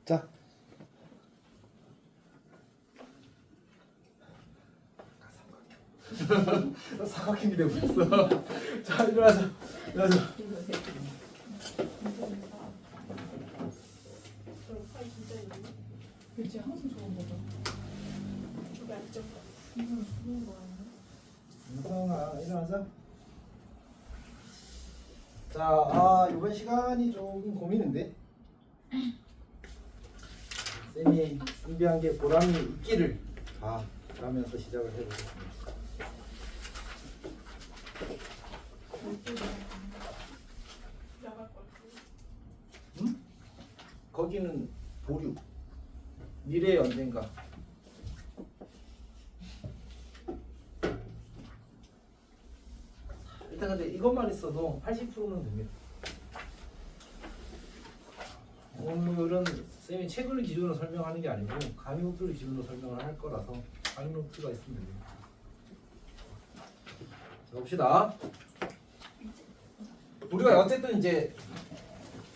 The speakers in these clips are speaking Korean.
자. 사각형이 되고 있어. 자, 일어나서. 그치 항상 좋은 거죠. 저게 안 적어. 이건 좋은 거 아니야? 윤성아, 일어나서. 자, 이번 시간이 조금 고민인데. 쌤이 준비한 게 보람이 있기를 바라면서 시작을 해보겠습니다. 나갈 것 같아. 응? 거기는 보류. 미래의 언젠가. 일단 근데 이것만 있어도 80%는 됩니다. 오늘은 쌤이 책을 기준으로 설명하는 게 아니고 강의 노트를 기준으로 설명을 할 거라서 강의 노트가 있으면 됩니다. 자, 봅시다. 우리가 어쨌든 이제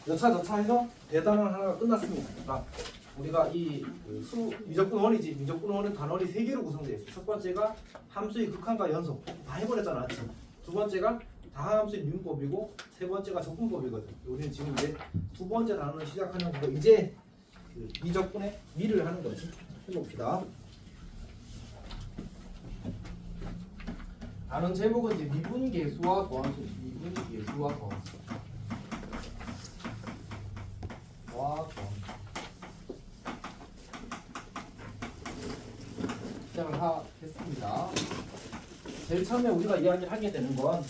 여차저차해서 대단원 하나가 끝났습니다. 그러니까 우리가 이 미적분 원이지. 미적분 원은 단원이 3개로 구성되어 있어요. 첫 번째가 함수의 극한과 연속 다 해버렸잖아, 맞지? 두 번째가 다함수의 미분법이고 세 번째가 적분법이거든. 우리는 지금 이제 두 번째 단원을 시작하는 거고 이제 그 미적분의 미를 하는 거지. 해봅시다. 단원 제목은 이제 미분계수와 더함수. 미분계수와 더함수. 시작을 하겠습니다. 제일 처음에 우리가 이야기하게 되는 건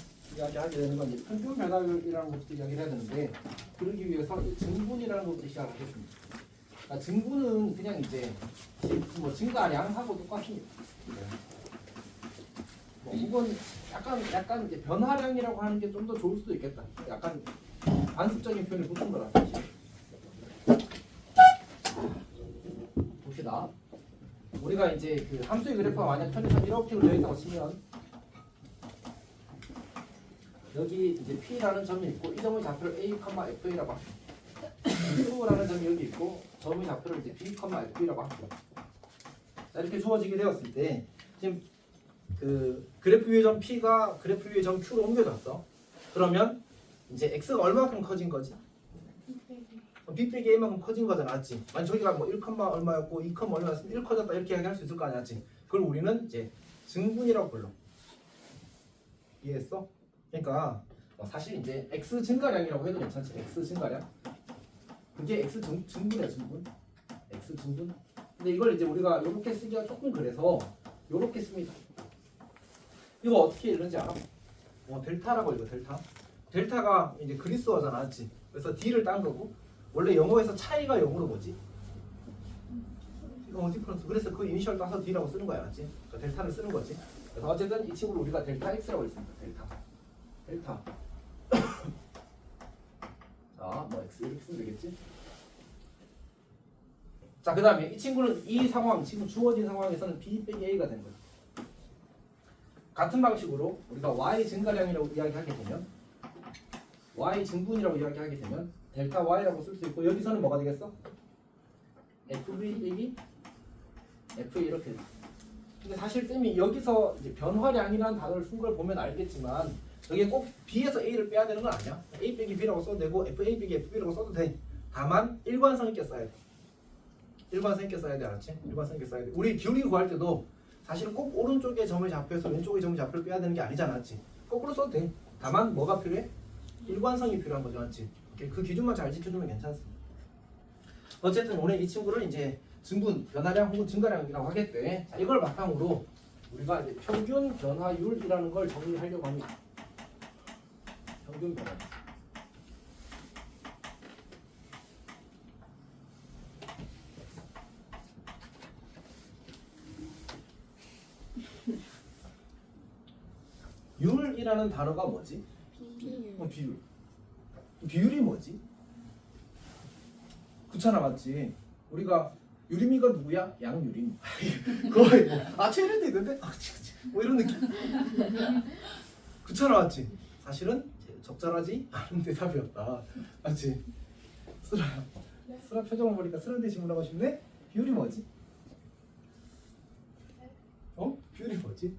이제 평균 변화율이라는 것부터 이야기를 해야 되는데 그러기 위해서 증분이라는 것부터 시작을 하겠습니다. 그러니까 증분은 그냥 이제 뭐 증가량하고 똑같습니다. 뭐 이건 약간 이제 변화량이라고 하는 게 좀 더 좋을 수도 있겠다. 약간 관습적인 표현을 붙은 거라 사실. 봅시다. 우리가 이제 그 함수의 그래프가 만약 편의상 이렇게 되어 있다고 치면 여기 이제 P라는 점이 있고 이 점의 좌표를 A, FA라고 합니다. Q라는 점이 여기 있고 점의 좌표를 이제 B, FA라고 합니다. 자, 이렇게 주어지게 되었을 때 지금 그 그래프 위의 점 P가 그래프 위의 점 Q로 옮겨졌어. 그러면 이제 X가 얼마큼 커진 거지? B 빼기 A만큼 커진 거잖아, 맞지? 만약 저기가 뭐 1, 얼마였고 2, 얼마였으면 1 커졌다 이렇게 이야기할 수 있을 거 아니야, 맞지? 그걸 우리는 이제 증분이라고 불러. 이해했어? 그러니까 사실 이제 X 증가량이라고 해도 괜찮지. X 증가량. 그게 X 증분이야, 증분. X 증분. 근데 이걸 이제 우리가 이렇게 쓰기가 조금 그래서 이렇게 씁니다. 이거 어떻게 읽는지 알아? 델타라고 읽어, 델타. 델타가 이제 그리스어잖아, 맞지? 그래서 D를 딴 거고 원래 영어에서 차이가 영어로 뭐지? 디퍼런스. 그래서 그 이니셜 따서 D라고 쓰는 거야, 맞지? 그러니까 델타를 쓰는 거지. 그래서 어쨌든 이 친구를 우리가 델타 X라고 했습니다. 델타. 자, 뭐 X 이렇게 쓰면 되겠지? 자, 그 다음에 이 친구는 이 상황, 지금 주어진 상황에서는 B 빼기 A가 된 거야. 같은 방식으로 우리가 Y 증가량이라고 이야기하게 되면 Y 증분이라고 이야기하게 되면 델타 Y라고 쓸 수 있고 여기서는 뭐가 되겠어? FV 빼기 FA 이렇게 돼. 근데 사실 쌤이 여기서 이제 변화량이라는 단어를 쓴 걸 보면 알겠지만 여기에 꼭 B에서 A를 빼야 되는 건 아니야. A 빼기 B라고 써도 되고 FA 빼기 FB라고 써도 돼. 다만 일관성 있게 써야 돼. 일관성 있게 써야 돼, 알았지? 일관성 있게 써야 돼. 우리 기울기 구할 때도 사실은 꼭 오른쪽에 점을 좌표에서 왼쪽에 점을 좌표를 빼야 되는 게 아니잖아, 맞지? 거꾸로 써도 돼. 다만 뭐가 필요해? 일관성이 필요한 거죠, 맞지? 그 기준만 잘 지켜주면 괜찮습니다. 어쨌든 오늘 이 친구를 이제 증분, 변화량 혹은 증가량이라고 하겠대. 자, 이걸 바탕으로 우리가 이제 평균 변화율이라는 걸 정리하려고 합니다. 평균 변화율. 율이라는 단어가 뭐지? 비율. 비율이 뭐지? 그렇잖아, 맞지? 우리가 유리미가 누구야? 양유림. 거의 뭐 쟤는 있는데 뭐 이런 느낌. 그렇잖아, 맞지? 사실은 적절하지 않은 대답이었다, 맞지? 쓰라야. 수라 표정을 보니까 쓰는데 질문하고 싶네. 비율이 뭐지? 비율이 뭐지?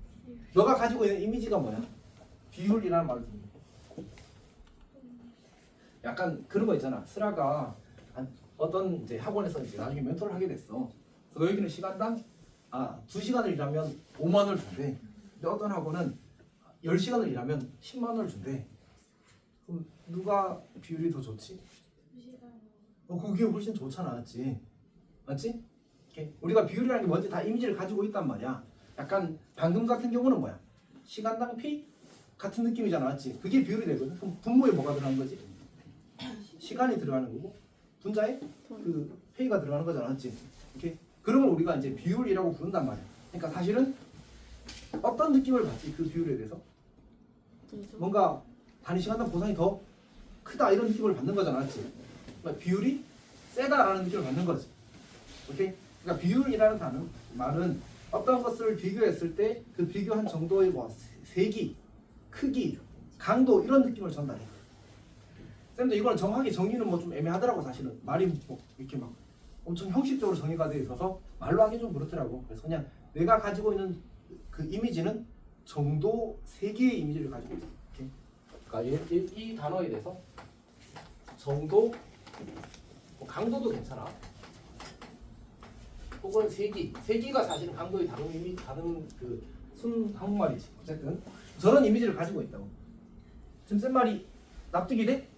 너가 가지고 있는 이미지가 뭐야? 비율이라는 말을 듣는 거야. 약간 그런 거 있잖아. 스라가 어떤 이제 학원에서 이제 나중에 멘토를 하게 됐어. 그래서 너희들은 시간당 2시간을 일하면 5만 원을 준대. 근데 어떤 학원은 10시간을 일하면 10만 원을 준대. 그럼 누가 비율이 더 좋지? 그게 훨씬 좋잖아, 맞지? 맞지? 이렇게 우리가 비율이라는 게 뭔지 다 이미지를 가지고 있단 말이야. 약간 방금 같은 경우는 뭐야? 시간당 피 같은 느낌이잖아, 맞지? 그게 비율이 되거든. 그럼 분모에 뭐가 들어가는 거지? 시간이 들어가는 거고 분자에 그 페이가 들어가는 거잖아, 맞지? 이렇게 그런 걸 우리가 이제 비율이라고 부른단 말이야. 그러니까 사실은 어떤 느낌을 받지 그 비율에 대해서? 뭔가 단위 시간당 보상이 더 크다 이런 느낌을 받는 거잖아, 맞지? 그러니까 비율이 세다라는 느낌을 받는 거지. 오케이? 그러니까 비율이라는 단어 말은 어떤 것을 비교했을 때 그 비교한 정도의 뭐 세기, 크기, 강도 이런 느낌을 전달해. 쌤도 이거는 정확히 정의는 뭐 좀 애매하더라고. 사실은 말이 뭐 이렇게 막 엄청 형식적으로 정의가 되어 있어서 말로 하기 좀 그렇더라고. 그래서 그냥 내가 가지고 있는 그 이미지는 정도 세기의 이미지를 가지고 있어. 오케이? 그러니까 이 단어에 대해서 정도, 뭐 강도도 괜찮아. 혹은 세기가 사실은 강도의 다른 의미, 다른 그 순한국말이지. 어쨌든 저런 이미지를 가지고 있다고. 지금 쌤 말이 납득이 돼?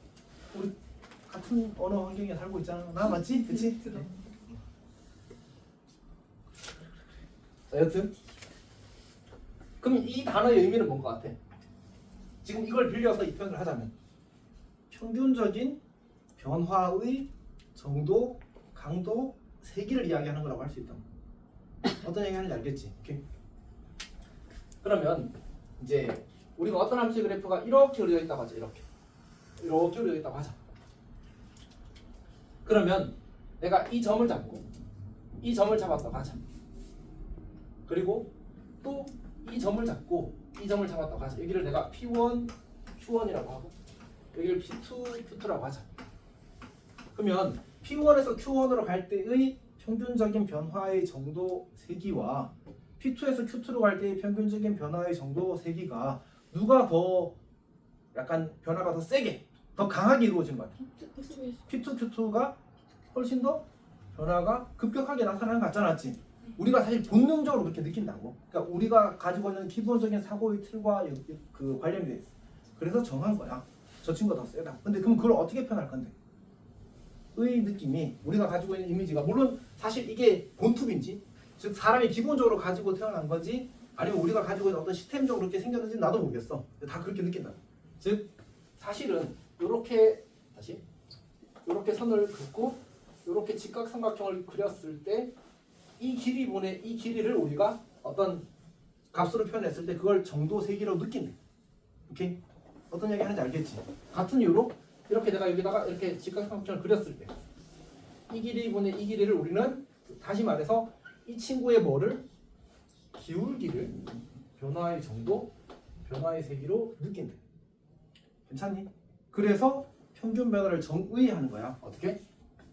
우리 같은 언어 환경에 살고 있잖아. 나 맞지? 그치? 자, 여튼 그럼 이 단어의 의미는 뭔 것 같아? 지금 이걸 빌려서 이 표현을 하자면 평균적인 변화의 정도, 강도, 세기를 이야기하는 거라고 할 수 있다. 어떤 얘기하는지 알겠지? 오케이. 그러면 이제 우리가 어떤 함수의 그래프가 이렇게 그려져 있다고 하자. 이렇게 그려져 있다고 하자. 그러면 내가 이 점을 잡고 이 점을 잡았다고 하자. 그리고 또 이 점을 잡고 이 점을 잡았다고 하자. 여기를 내가 P1, Q1이라고 하고 여기를 P2, Q2라고 하자. 그러면 P1에서 Q1으로 갈 때의 평균적인 변화의 정도 세기와 P2에서 Q2로 갈 때의 평균적인 변화의 정도 세기가 누가 더 약간 변화가 더 세게, 더 강하게 이루어진 것 같아? P2, Q2가 훨씬 더 변화가 급격하게 나타나는 것 같잖아, 맞지? 우리가 사실 본능적으로 그렇게 느낀다고. 그러니까 우리가 가지고 있는 기본적인 사고의 틀과 그 관련이 돼 있어. 그래서 정한 거야. 저 친구가 더 세다. 근데 그럼 그걸 어떻게 표현할 건데? 의 느낌이 우리가 가지고 있는 이미지가 물론 사실 이게 본투비인지 즉 사람이 기본적으로 가지고 태어난 건지 아니면 우리가 가지고 있는 어떤 시스템적으로 그렇게 생겼는지 나도 모르겠어. 다 그렇게 느낀다. 즉 사실은 이렇게 다시 이렇게 선을 긋고 이렇게 직각삼각형을 그렸을 때 이 길이분의 이 길이를 우리가 어떤 값으로 표현했을 때 그걸 정도 세기로 느낀대. 오케이? 어떤 얘기 하는지 알겠지? 같은 이유로 이렇게 내가 여기다가 이렇게 직각삼각형을 그렸을 때 이 길이분의 이 길이를 우리는 다시 말해서 이 친구의 뭐를 기울기를 변화의 정도, 변화의 세기로 느낀대. 괜찮니? 그래서 평균 변화를 정의하는 거야. 어떻게?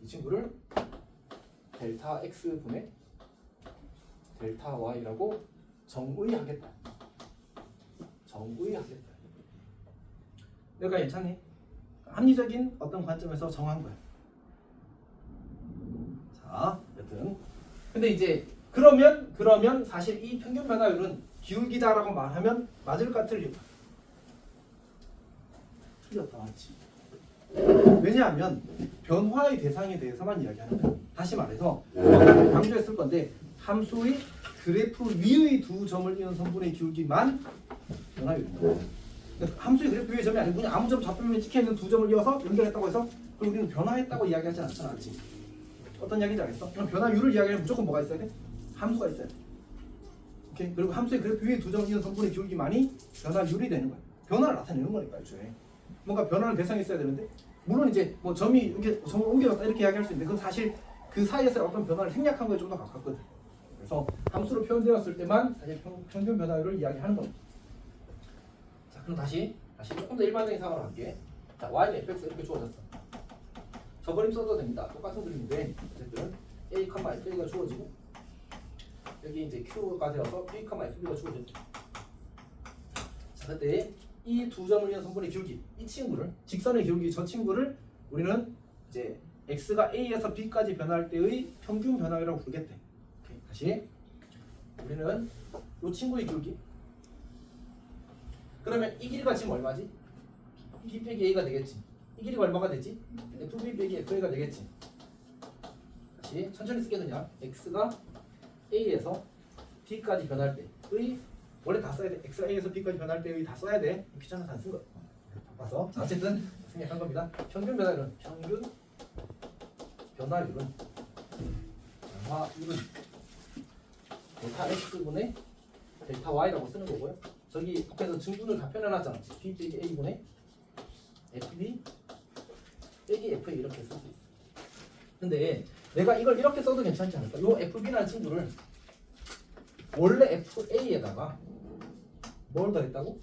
이 친구를 델타 x 분의 델타 y라고 정의하겠다. 정의하겠다. 내가 괜찮니? 합리적인 어떤 관점에서 정한 거야. 자, 여튼 근데 이제 그러면 사실 이 평균 변화율은 기울기다라고 말하면 맞을까 틀릴까? 틀렸다, 맞지? 왜냐하면 변화의 대상에 대해서만 이야기하는 거야. 다시 말해서 강조했을 건데 함수의 그래프 위의 두 점을 이은 선분의 기울기만 변화율입니다. 그러니까 함수의 그래프 위의 점이 아니고 그냥 아무 점 좌표면에 찍혀있는 두 점을 이어서 연결했다고 해서 그럼 우리는 변화했다고 이야기하지 않잖아, 맞지? 어떤 이야기인지 알겠어? 그럼 변화율을 이야기하면 무조건 뭐가 있어야 돼? 함수가 있어야 돼. 오케이? 그리고 함수의 그래프 위의 두 점을 이은 선분의 기울기만이 변화율이 되는 거야. 변화를 나타내는 거니까 애초에. 뭔가 변화는 대상이 있어야 되는데 물론 이제 뭐 점이 이렇게 점을 옮겨졌다 이렇게 이야기할 수 있는데 그건 사실 그 사이에서 어떤 변화를 생략한 거에 좀 더 가깝거든. 그래서 함수로 표현되었을 때만 사실 평균 변화율을 이야기하는 겁니다. 자, 그럼 다시 조금 더 일반적인 상황으로 갈게. 자, y는 fx 이렇게 주어졌어. 저 그림 써도 됩니다. 똑같은 그림인데 어쨌든 A, FA가 주어지고 여기 이제 Q가 되어서 B, FB가 주어졌죠. 자, 그때 이 두 점을 이은 성분의 기울기, 이 친구를 직선의 기울기 저 친구를 우리는 이제 x가 a에서 b까지 변할 때의 평균 변화율이라고 부르겠대. 오케이, 다시 우리는 이 친구의 기울기. 그러면 이 길이가 지금 얼마지? b 빼기 a가 되겠지. 이 길이가 얼마가 되지? fb 빼기 fa가 되겠지. 다시 천천히 쓰게 되냐? x가 a에서 b까지 변할 때의 원래 다 써야 돼. x가 a에서 b까지 변할 때의 다 써야 돼. 귀찮아서 안 쓴 거. 바빠서. 자, 어쨌든 생략한 겁니다. 평균 변화율은 델타 x분의 델타 y라고 쓰는 거고요. 저기 앞에서 증분을 다 표현해놨잖아. b 빼기 a분의 fb 빼기 fa 이렇게 쓸 수 있어. 근데 내가 이걸 이렇게 써도 괜찮지 않을까? 요 fb라는 친구를 원래 fa에다가 뭘 더했다고?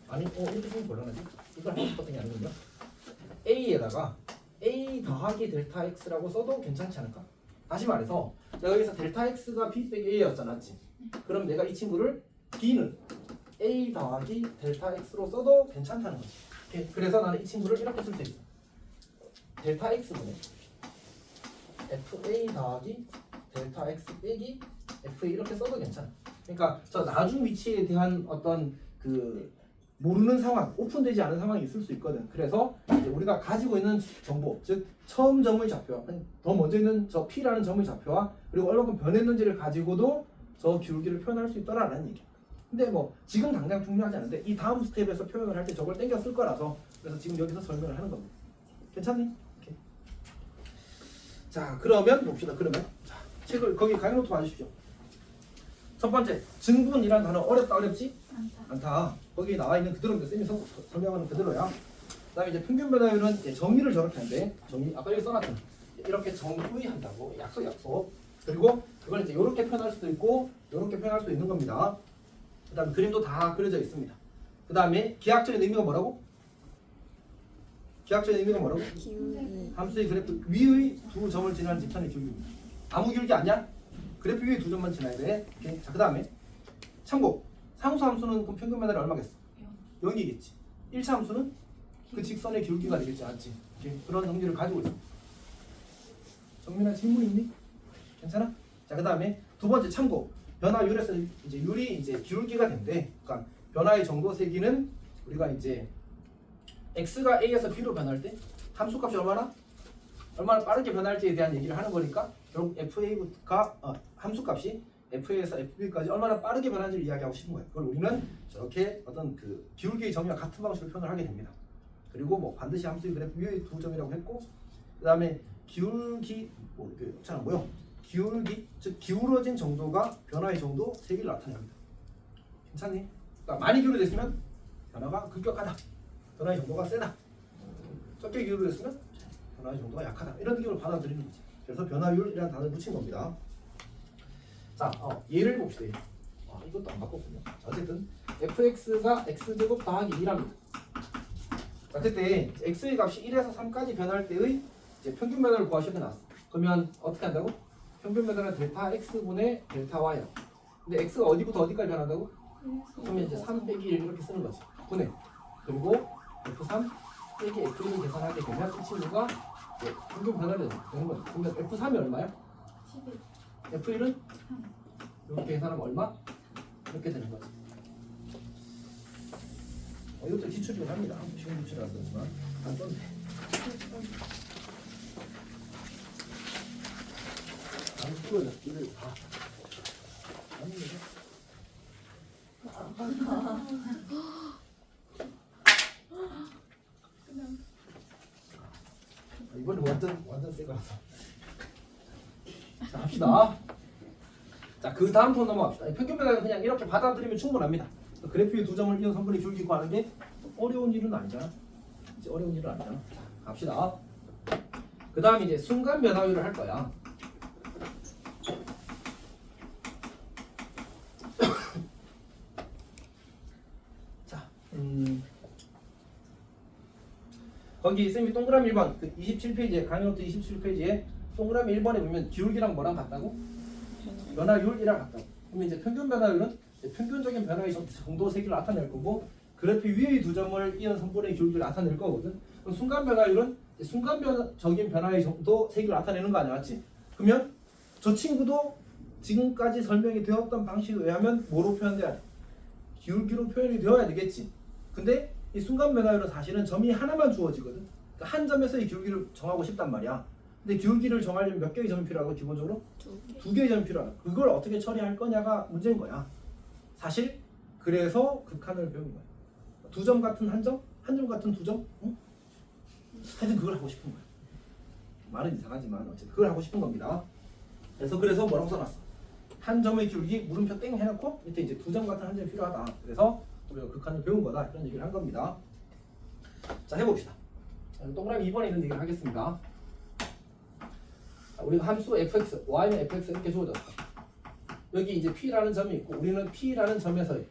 아니, 이렇게 쓰면 곤란하지? 이걸 하고 싶었던 게 아니군요. a에다가 a 더하기 델타 x라고 써도 괜찮지 않을까? 다시 말해서 내가 여기서 델타 x가 b 빼기 a였잖아, 맞지? 그럼 내가 이 친구를 b는 a 더하기 델타 x로 써도 괜찮다는 거지. 오케이? 그래서 나는 이 친구를 이렇게 쓸 수 있어. 델타 x분의 fa 더하기 델타 x 빼기 fa 이렇게 써도 괜찮아. 그러니까 저 나중 위치에 대한 어떤 그 모르는 상황, 오픈되지 않은 상황이 있을 수 있거든. 그래서 이제 우리가 가지고 있는 정보, 즉 처음 점의 좌표, 더 먼저 있는 저 P라는 점의 좌표와 그리고 얼마큼 변했는지를 가지고도 저 기울기를 표현할 수 있더라라는 얘기야. 근데 뭐 지금 당장 중요하지 않은데 이 다음 스텝에서 표현을 할 때 저걸 땡겨 쓸 거라서 그래서 지금 여기서 설명을 하는 겁니다. 괜찮니? 오케이. 자, 그러면 봅시다. 그러면 자, 책을 거기 가위노트 봐주십시오. 첫 번째, 증분이라는 단어 어렵다 어렵지? 않다. 거기 나와 있는 그대로인데 쌤이 설명하는 그대로야. 그다음에 이제 평균 변화율은 이제 정의를 저렇게 한대. 정의 아까 여기 써놨던 이렇게 정의한다고 약속. 그리고 그걸 이제 이렇게 표현할 수도 있고 이렇게 표현할 수도 있는 겁니다. 그다음 그림도 다 그려져 있습니다. 그다음에 기하학적인 의미가 뭐라고? 기하학적인 의미가 뭐라고? 기울기. 함수의 그래프 위의 두 점을 지나는 직선의 기울기입니다. 아무 기울기 아니야? 그래프 위에 두 점만 지나야 돼. 오케이. 자, 그다음에 참고 상수 함수는 그럼 평균 변화율이 얼마겠어? 0이겠지. 1차 함수는 그 직선의 기울기가 되겠지, 맞지? 오케이. 그런 정리를 가지고 있어. 정민아 질문 있니? 괜찮아? 자, 그다음에 두 번째 참고 변화율에서 이제 율이 이제 기울기가 된대. 그러니까 변화의 정도 세기는 우리가 이제 x가 a에서 b로 변할 때 함수값이 얼마나 빠르게 변할지에 대한 얘기를 하는 거니까 결국 fa가 함수값이 f에서 fb까지 얼마나 빠르게 변하는지를 이야기하고 싶은 거예요. 그걸 우리는 저렇게 어떤 그 기울기의 점이와 같은 방식으로 표현을 하게 됩니다. 그리고 뭐 반드시 함수의 그래프 위의 두 점이라고 했고, 그 다음에 기울기 기울기 즉 기울어진 정도가 변화의 정도 세 개를 나타냅니다. 괜찮니? 그러니까 많이 기울어져 있으면 변화가 급격하다. 변화의 정도가 세다. 적게 기울어져 있으면 변화의 정도가 약하다. 이런 느낌을 받아들이는 거지. 그래서 변화율이라는 단어를 붙인 겁니다. 자, 예를 봅시다. 이것도 안 바꿨군요. 어쨌든 fx가 x제곱 더하기 2랍니다. 어쨌든 x의 값이 1에서 3까지 변할 때의 이제 평균 변화를 구하셔도 나왔어. 그러면 어떻게 한다고? 평균 변화는 델타 x분의 델타 y야. 근데 x가 어디부터 어디까지 변한다고? 그러면 이제 3 빼기 1 이렇게 쓰는 거지. 분해. 그리고 f3 빼기 f1을 계산하게 되면 이 친구가 평균 변화를 되는 거지. 그러면 f3이 얼마야? 11. f1은 이렇게 계산하면 얼마? 이렇게 되는 거지. 이것도 기출이긴 합니다. 시간 기출이 안 썼지만 안 썼네. 안 쓰고요. 이를 다. 이번에 완전 새 거라서. 자, 합시다. 자, 그 다음 턴 넘어갑시다. 평균 변화는 그냥 이렇게 받아들이면 충분합니다. 그래프의 두 점을 이은 성분의 기울기 구하는 게 어려운 일은 아니잖아. 이제 어려운 일은 아니잖아. 자, 갑시다. 그 다음 이제 순간 변화율을 할 거야. 자, 거기 쌤이 동그라미 1번 그 27페이지에 강의노트 27페이지에 동그라미 1번에 보면 기울기랑 뭐랑 같다고? 변화율이랑 같다고. 그러면 이제 평균 변화율은 이제 평균적인 변화의 정도 세기를 나타낼 거고 그래프 위의 두 점을 이은 선분의 기울기를 나타낼 거거든. 그럼 순간 변화율은 순간적인 변화의 정도 세기를 나타내는 거 아니야, 맞지? 그러면 저 친구도 지금까지 설명이 되었던 방식에 의하면 뭐로 표현돼야 돼? 기울기로 표현이 되어야 되겠지. 근데 이 순간 변화율은 사실은 점이 하나만 주어지거든. 그러니까 한 점에서의 기울기를 정하고 싶단 말이야. 근데 기울기를 정하려면 몇 개의 점이 필요하고 기본적으로 두 개의 점이 필요하다. 그걸 어떻게 처리할 거냐가 문제인 거야. 사실 그래서 극한을 배우는 거야. 두 점 같은 한 점, 한 점 같은 두 점. 응? 하여튼 그걸 하고 싶은 거야. 말은 이상하지만 어쨌든 그걸 하고 싶은 겁니다. 그래서 뭐라고 써놨어? 한 점의 기울기 물음표 땡 해놓고 밑에 이제 두 점 같은 한 점이 필요하다. 그래서 우리가 극한을 배운 거다. 이런 얘기를 한 겁니다. 자, 해봅시다. 동그라미 2번에 있는 얘기를 하겠습니다. 자, 우리가 함수 fx, y는 fx 이렇게 주어졌어. 여기 이제 p라는 점이 있고 우리는 p라는 점에서의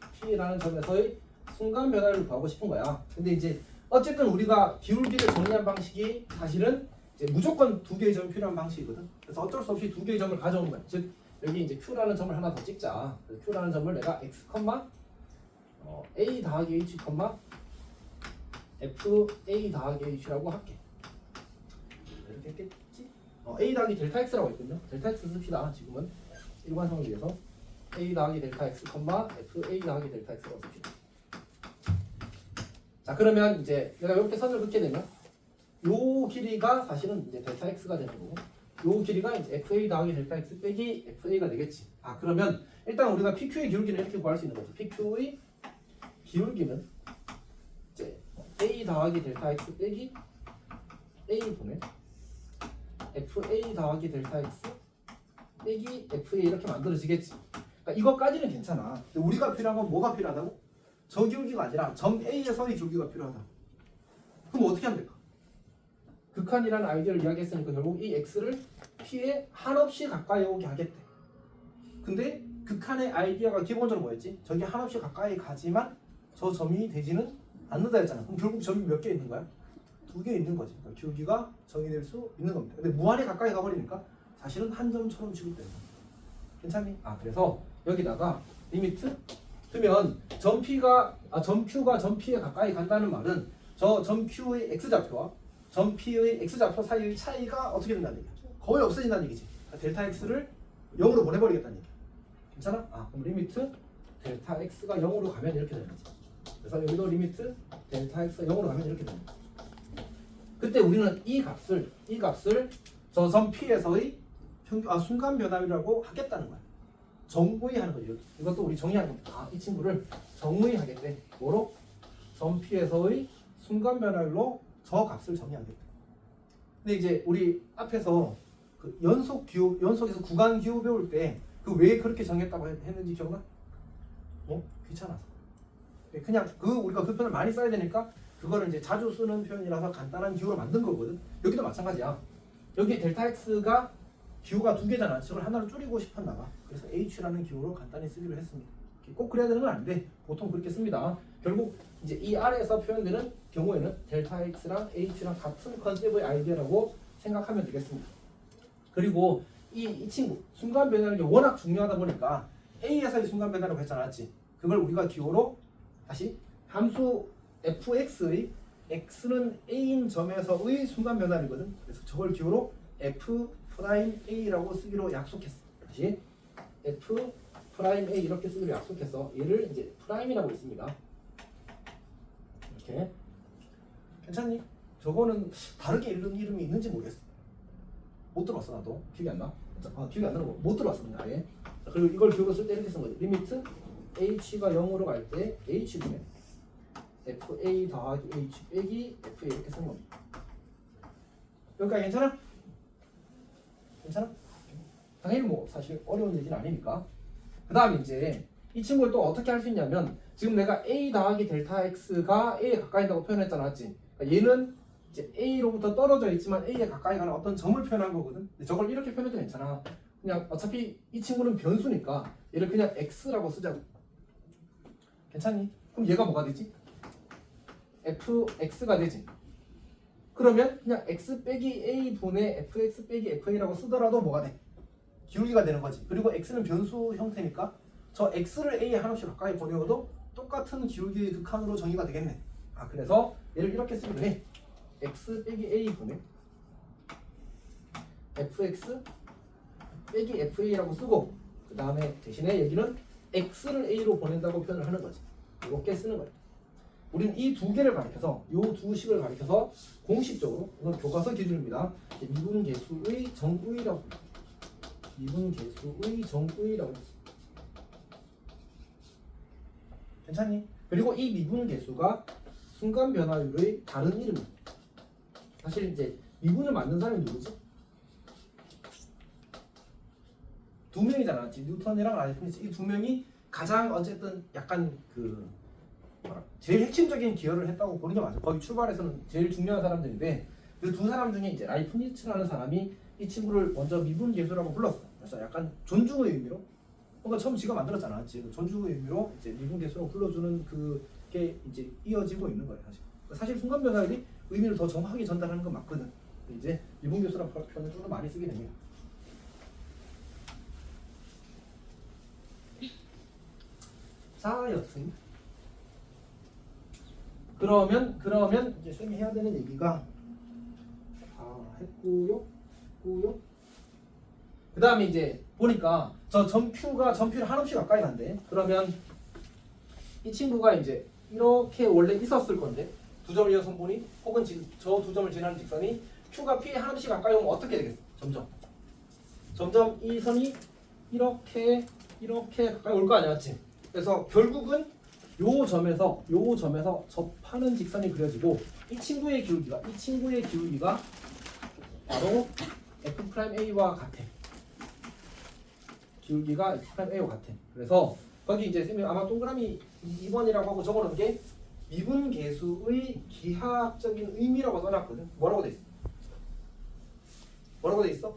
순간 변화를 구하고 싶은 거야. 근데 이제 어쨌든 우리가 기울기를 정리한 방식이 사실은 이제 무조건 두 개의 점이 필요한 방식이거든. 그래서 어쩔 수 없이 두 개의 점을 가져온 거야. 즉 여기 이제 q라는 점을 하나 더 찍자. q라는 점을 내가 x, a 더하기 h, f a 더하기 h라고 할게. 이렇게 했겠지? a 더하기 델타 x라고 했거든요. 델타 x 씁시다. 지금은 일관성을 위해서 a 더하기 델타 x, f a 더하기 델타 x라고 씁시다. 자, 그러면 이제 내가 이렇게 선을 긋게 되면 요 길이가 사실은 이제 델타 x가 되는 거고 요 길이가 이제 fa 더하기 델타 x 빼기 fa가 되겠지. 아, 그러면 일단 우리가 pq의 기울기는 이렇게 구할 수 있는 거죠. pq의 기울기는 이제 a 더하기 델타 x 빼기 a 분의 fa 더하기 델타 x 빼기 fa 이렇게 만들어지겠지. 그러니까 이것까지는 괜찮아. 근데 우리가 필요한 건 뭐가 필요하다고? 저 기울기가 아니라 점 A에서의 기울기가 필요하다. 그럼 어떻게 하면 될까? 극한이라는 아이디어를 이야기했으니까 결국 이 x를 p에 한없이 가까이 오게 하겠대. 근데 극한의 아이디어가 기본적으로 뭐였지? 저기 한없이 가까이 가지만 저 점이 되지는 않는다 했잖아. 그럼 결국 점이 몇 개 있는 거야? 두 개 있는 거지. 그러니까 기울기가 정의될 수 있는 겁니다. 근데 무한히 가까이 가버리니까 사실은 한 점처럼 취급된다. 괜찮니? 아, 그래서 여기다가 리미트 그러면 점 Q가 점 P에 가까이 간다는 말은 저 점 Q의 X좌표와 점 P의 X좌표 사이의 차이가 어떻게 된다는 얘기야? 거의 없어진다는 얘기지. 델타 X를 0으로 보내버리겠다는 얘기야. 괜찮아? 아, 그럼 리미트 델타 X가 0으로 가면 이렇게 되는 거지. 그래서 여기도 리미트 델타 X가 0으로 가면 이렇게 되는 거지. 그때 우리는 이 값을 저 점 P에서의 순간 변화율이라고 하겠다는 거야. 정의하는 거죠. 이것도 우리 정의하는 겁니다. 아, 이 친구를 정의하겠대. 뭐로? 점 P에서의 순간 변화율로 저 값을 정의하겠대. 근데 이제 우리 앞에서 그 연속에서 구간 기호 배울 때 그 왜 그렇게 정했다고 했는지 기억나? 귀찮아서. 그냥 우리가 그 표현을 많이 써야 되니까 그거를 이제 자주 쓰는 표현이라서 간단한 기호로 만든 거거든. 여기도 마찬가지야. 여기 델타 x가 기호가 두 개잖아. 저걸 하나로 줄이고 싶었나 봐. 그래서 h라는 기호로 간단히 쓰기로 했습니다. 꼭 그래야 되는 건 아닌데 보통 그렇게 씁니다. 결국 이제 이 아래에서 표현되는 경우에는 델타 x랑 h랑 같은 컨셉의 아이디어라고 생각하면 되겠습니다. 그리고 이 친구 순간 변화율이 워낙 중요하다 보니까 a에서의 순간 변화라고 했잖아, 맞지? 그걸 우리가 기호로 다시 함수 fx의 x는 a인 점에서의 순간 변화이거든. 그래서 저걸 기호로 f 프라임 a라고 쓰기로 약속했어. 다시 f 프라임 a 이렇게 쓰기로 약속해서 얘를 이제 프라임이라고 했습니다. 이렇게 괜찮니? 저거는 다르게 읽는 이름이 있는지 모르겠어. 못 들었어 나도. 기억이 안 나. 기억이 안 나는 거. 못 들어봤어 그냥 아예. 그리고 이걸 기호로 쓸 때 이렇게 쓴 거지. 리미트 h가 0으로 갈 때 h분의 fa 더하기 h 빼기 fa 이렇게 쓰는 겁니다. 여기까지 괜찮아? 괜찮아? 당연히 뭐 사실 어려운 얘기는 아니니까. 그 다음에 이제 이 친구를 또 어떻게 할 수 있냐면 지금 내가 a 더하기 델타 x가 a에 가까이 있다고 표현했잖아, 맞지? 그러니까 얘는 이제 a로부터 떨어져 있지만 a에 가까이 가는 어떤 점을 표현한 거거든. 근데 저걸 이렇게 표현해도 괜찮아. 그냥 어차피 이 친구는 변수니까 얘를 그냥 x라고 쓰자고. 괜찮니? 그럼 얘가 뭐가 되지? fx가 되지. 그러면 그냥 x 빼기 a 분의 fx 빼기 fa라고 쓰더라도 뭐가 돼? 기울기가 되는 거지. 그리고 x는 변수 형태니까 저 x를 a에 한없이 가까이 보내어도 똑같은 기울기의 극한으로 정의가 되겠네. 아 그래서 얘를 이렇게 쓰면 돼. x 빼기 a 분의 fx 빼기 fa라고 쓰고 그 다음에 대신에 여기는 x를 a로 보낸다고 표현을 하는 거지. 이렇게 쓰는 거야. 우리는 이 두 개를 가리켜서 이 두 식을 가리켜서 공식적으로 이건 교과서 기준입니다. 미분계수의 정의라고 합니다. 미분계수의 정의라고 했어. 괜찮니? 그리고 이 미분계수가 순간 변화율의 다른 이름이야. 사실 이제 미분을 만든 사람이 누구지? 두 명이잖아. 뉴턴이랑 아이콘스 이 두 명이 가장 어쨌든 약간 그 뭐라 제일 핵심적인 기여를 했다고 보는 게 맞아. 거기 출발해서는 제일 중요한 사람들인데 그 두 사람 중에 이제 라이프니츠라는 사람이 이 친구를 먼저 미분계수라고 불렀어. 그래서 약간 존중의 의미로 뭔가 처음 지가 만들었잖아. 지금 존중의 의미로 이제 미분계수로 불러주는 그게 이제 이어지고 있는 거예요. 사실 순간 변화율이 의미를 더 정확하게 전달하는 건 맞거든. 이제 미분계수라는 표현을 좀 더 많이 쓰게 됩니다. 자, 여튼 그러면 이제 쌤이 해야 되는 얘기가 했고요. 그 다음에 이제 보니까 저 점 Q를 한없이 가까이 간대. 그러면 이 친구가 이제 이렇게 원래 있었을 건데 두 점을 이어 선분이 혹은 지금 저 두 점을 지나는 직선이 Q가 P에 한없이 가까이 오면 어떻게 되겠어? 점점 이 선이 이렇게 가까이 올 거 아니야, 맞지? 그래서 결국은 요 점에서 접하는 직선이 그려지고 이 친구의 기울기가 바로 F'A와 같아. 기울기가 F'A와 같아. 그래서 거기 이제 쌤이 아마 동그라미 2번이라고 하고 적어놓은 게 미분계수의 기하학적인 의미라고 써놨거든. 뭐라고 돼 있어?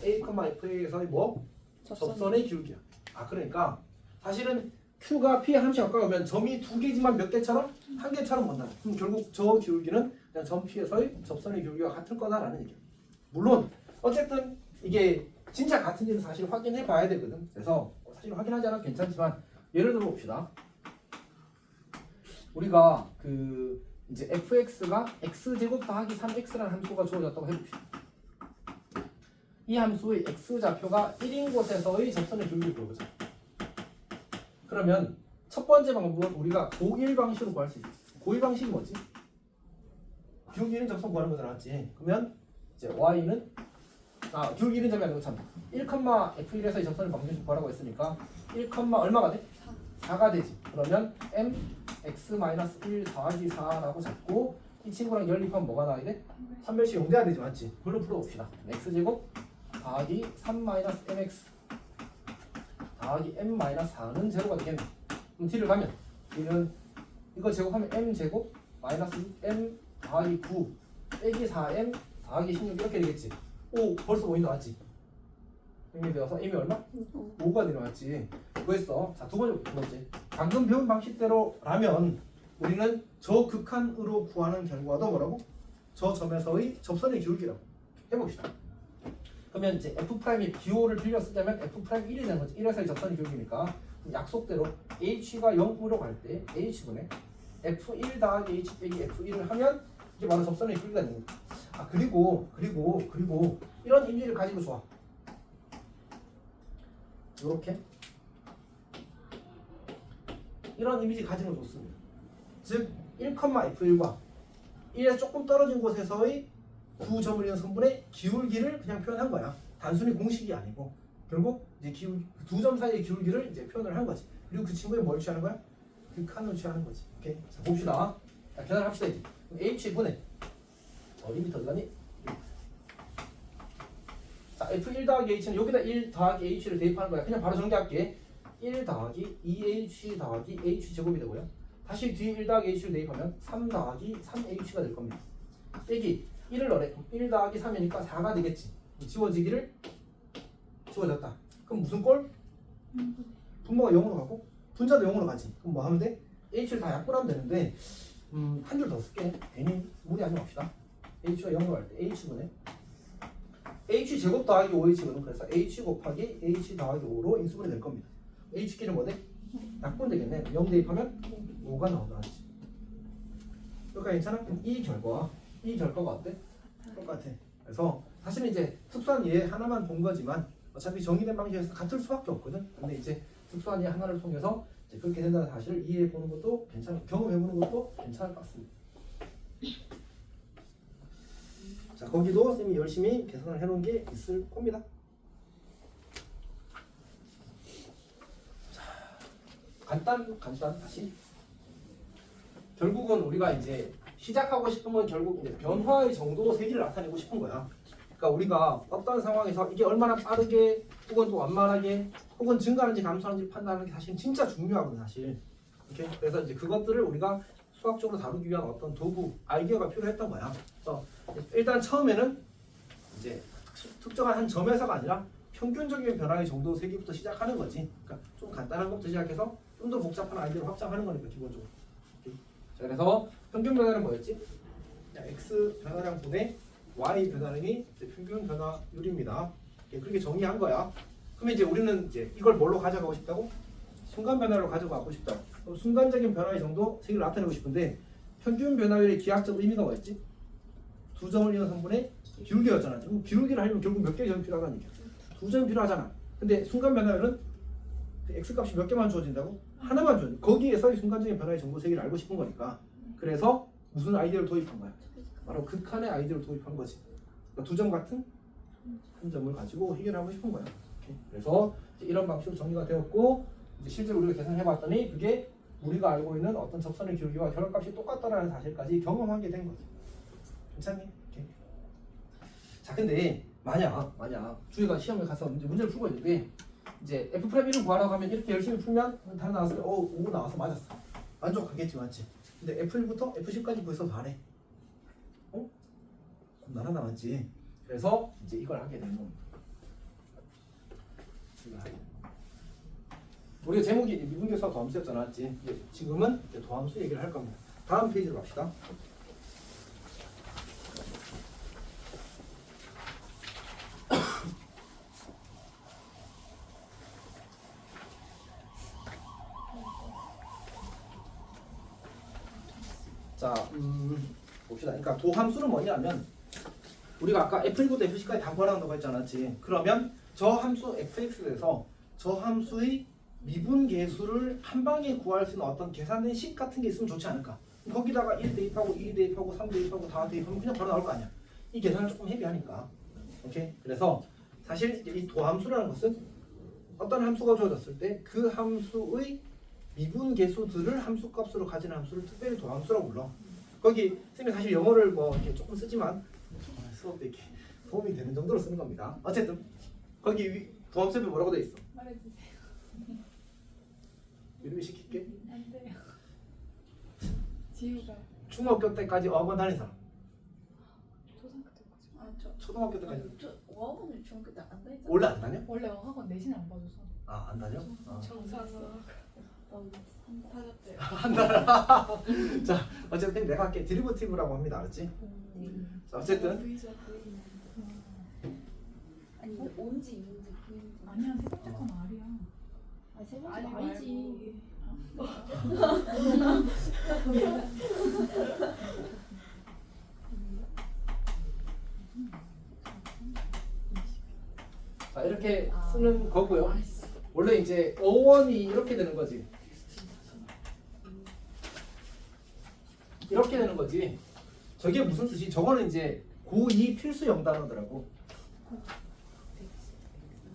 A, F에서의 뭐? 접선의 기울기야. 아 그러니까 사실은 Q가 P에 한없이 가까우면 점이 두 개지만 몇 개처럼? 한 개처럼 본다. 그럼 결국 저 기울기는 그냥 점 P에서의 접선의 기울기와 같을 거다라는 얘기야. 물론 어쨌든 이게 진짜 같은지는 사실 확인해 봐야 되거든. 그래서 사실 확인하지 않아도 괜찮지만 예를 들어 봅시다. 우리가 그 이제 fx가 x제곱 더하기 3x라는 함수가 주어졌다고 해봅시다. 이 함수의 x좌표가 1인 곳에서의 접선의 기울기를 구해보자. 그러면 첫 번째 방법은 우리가 고일 방식으로 구할 수 있어. 고일 방식이 뭐지? 기울기 1인 접선 구하는 거잖아, 맞지? 그러면 이제 y는 기울기 1인 점이 아니고 참 1,f1에서의 접선을 방정식 구하라고 했으니까 1, 얼마가 돼? 4가 되지. 그러면 m x-1 더하기 4라고 잡고 이 친구랑 연립하면 뭐가 나와야 돼? 판별식 용돼야 되지, 맞지? 그걸로 풀어봅시다. x제곱 더하기 3-mx 더하기 m-4는 제로가 되겠네. 그럼 t를 가면 t는 이거 제곱하면 m제곱 마이너스 6m 더하기 9 빼기 4m 더하기 16 이렇게 되겠지. 오, 벌써 5이 나왔지. m이 되어서 m이 얼마? 5가 내려왔지. 그랬어. 자, 두 번째. 방금 배운 방식대로라면 우리는 저 극한으로 구하는 결과도 뭐라고? 저 점에서의 접선의 기울기라고 해봅시다. 그러면 이제 f'이 기호를 빌려 쓰자면 f'1이 되는 거지. 1에서의 접선의 기울기니까 약속대로 h가 0으로 갈 때 h분의 f1 더하기 h 빼기 f1을 하면 이게 바로 접선의 기울기가 되는 거야. 아 그리고 이런 이미지를 가지고 좋아. 요렇게 이런 이미지 가지고 좋습니다. 즉 1,f1과 1에서 조금 떨어진 곳에서의 두 점을 이은 선분의 기울기를 그냥 표현한 거야. 단순히 공식이 아니고 결국 이제 두 점 사이의 기울기를 이제 표현을 한 거지. 그리고 그 친구에 뭘 취하는 거야? 극한을 취하는 거지. 오케이. 자 봅시다. 자 계산을 합시다 이제. h분의 리미터 어디가니? 자 f1 더하기 h는 여기다 1 더하기 h를 대입하는 거야. 그냥 바로 정리할게. 1 더하기 2h 더하기 h 제곱이 되고요. 다시 뒤에 1 더하기 h를 대입하면 3 더하기 3h가 될 겁니다. 빼기 1을 넣으래. 1 더하기 3이니까 4가 되겠지. 지워졌다. 그럼 무슨 꼴? 분모가 0으로 가고 분자도 0으로 가지. 그럼 뭐 하면 돼? h를 다 약분하면 되는데 한 줄 더 쓸게. 괜히 무리 하지 맙시다. h가 0으로 갈 때 h분의 h 제곱 더하기 5h거든. 그래서 h 곱하기 h 더하기 5로 인수분해 될 겁니다. h끼리 뭐 돼? 약분 되겠네. 0 대입하면 5가 나온다. 그러니까 괜찮아? 이 결과가 어때? 똑같아. 그래서 사실은 이제 특수한 예 하나만 본 거지만 어차피 정의된 방식에서 같을 수밖에 없거든. 근데 이제 특수한 예 하나를 통해서 이제 그렇게 된다는 사실을 이해해 보는 것도 괜찮아. 경험해 보는 것도 괜찮을 것 같습니다. 자, 거기도 선생님이 열심히 계산을 해놓은 게 있을 겁니다. 자, 간단 다시. 결국은 우리가 이제 시작하고 싶은 건 결국 이제 변화의 정도 세기를 나타내고 싶은 거야. 그러니까 우리가 어떤 상황에서 이게 얼마나 빠르게 혹은 또 완만하게 혹은 증가하는지 감소하는지 판단하는 게 사실 진짜 중요하거든 사실. 이렇게 그래서 이제 그것들을 우리가 수학적으로 다루기 위한 어떤 도구, 아이디어가 필요했던 거야. 그래서 일단 처음에는 이제 특정한 한 점에서가 아니라 평균적인 변화의 정도 세기부터 시작하는 거지. 그러니까 좀 간단한 것부터 시작해서 좀 더 복잡한 아이디어를 확장하는 거니까 기본적으로. 자, 그래서 평균 변화는 뭐였지? x 변화량 분의 y 변화량이 평균 변화율입니다. 그렇게 정의한 거야. 그러면 이제 우리는 이제 이걸 뭘로 가져가고 싶다고? 순간 변화로 가져가고 싶다. 그럼 순간적인 변화의 정도 세기를 나타내고 싶은데 평균 변화율의 기하학적 의미가 뭐였지? 두 점을 이은 성분의 기울기였잖아. 그럼 기울기를 하려면 결국 몇 개의 점이 필요하다는 얘기야. 두 점이 필요하잖아. 근데 순간 변화율은 그 x 값이 몇 개만 주어진다고? 하나만 주어진다. 거기에서 이 순간적인 변화의 정도 세기를 알고 싶은 거니까. 그래서 무슨 아이디어를 도입한 거야? 바로 극한의 아이디어를 도입한 거지. 그러니까 두 점 같은 한 점을 가지고 해결하고 싶은 거야. 오케이. 그래서 이런 방식으로 정리가 되었고 이제 실제로 우리가 계산해봤더니 그게 우리가 알고 있는 어떤 접선의 기울기와 결합값이 똑같다는 사실까지 경험하게 된 거지. 괜찮니? 오케이. 자, 근데 만약 주희가 시험에 가서 문제를 풀고 있는데 이제 f 프라임 1을 구하라고 하면 이렇게 열심히 풀면 다 나왔어요. 5 나와서 맞았어. 만족하겠지, 맞지? 근데 F1부터 F10까지 구해서 잘해. 그럼 하나 남았지. 그래서 이제 이걸 하게 되는 겁니다. 우리가 제목이 미분계수와 도함수였잖아, 맞지? 지금은 이제 도함수 얘기를 할 겁니다. 다음 페이지로 갑시다. 자, 봅시다. 그러니까 도함수는 뭐냐면 우리가 아까 F1부터 F10까지 다 구하라고 했잖아, 맞지? 그러면 저 함수 fx에서 저 함수의 미분계수를 한 방에 구할 수 있는 어떤 계산된 식 같은 게 있으면 좋지 않을까? 거기다가 1 대입하고 2 대입하고 3 대입하고 4 대입하면 그냥 바로 나올 거 아니야. 이 계산은 조금 헤비하니까. 오케이? 그래서 사실 이 도함수라는 것은 어떤 함수가 주어졌을 때 그 함수의 미분계수들을 함수값으로 가진 함수를 특별히 도함수라고 불러. 거기 선생님 사실 영어를 뭐 이렇게 조금 쓰지만 수업 때 이렇게 도움이 되는 정도로 쓰는 겁니다. 어쨌든 거기 도함수에 뭐라고 돼 있어? 말해주세요. 이름이 시킬게. 안 돼요. 지우가 중학교 때까지 어학원 다닌 사람. 초등학교 때까지. 초등학교 때까지. 어학원을 중학교 때 안 다녔잖아. 원래 안 다녀? 원래 어학원 내신 안 봐줘서. 아, 안 다녀? 정상어. 다녔대요. 한 달. 자, 어쨌든 내가 할게. 드리버티브라고 합니다. 알았지? 자, 어쨌든 보이죠, 보이네. 아니 이게 온지 인지 부인지. 아니야 세 번째 건 알이야. 아세 번째 아니 아니지. 자, 이렇게 쓰는 거고요. 원래 이제 어원이 이렇게 되는 거지. 이렇게 되는 거지. 저게 무슨 뜻이? 저거는 이제 고2 필수 영단어더라고.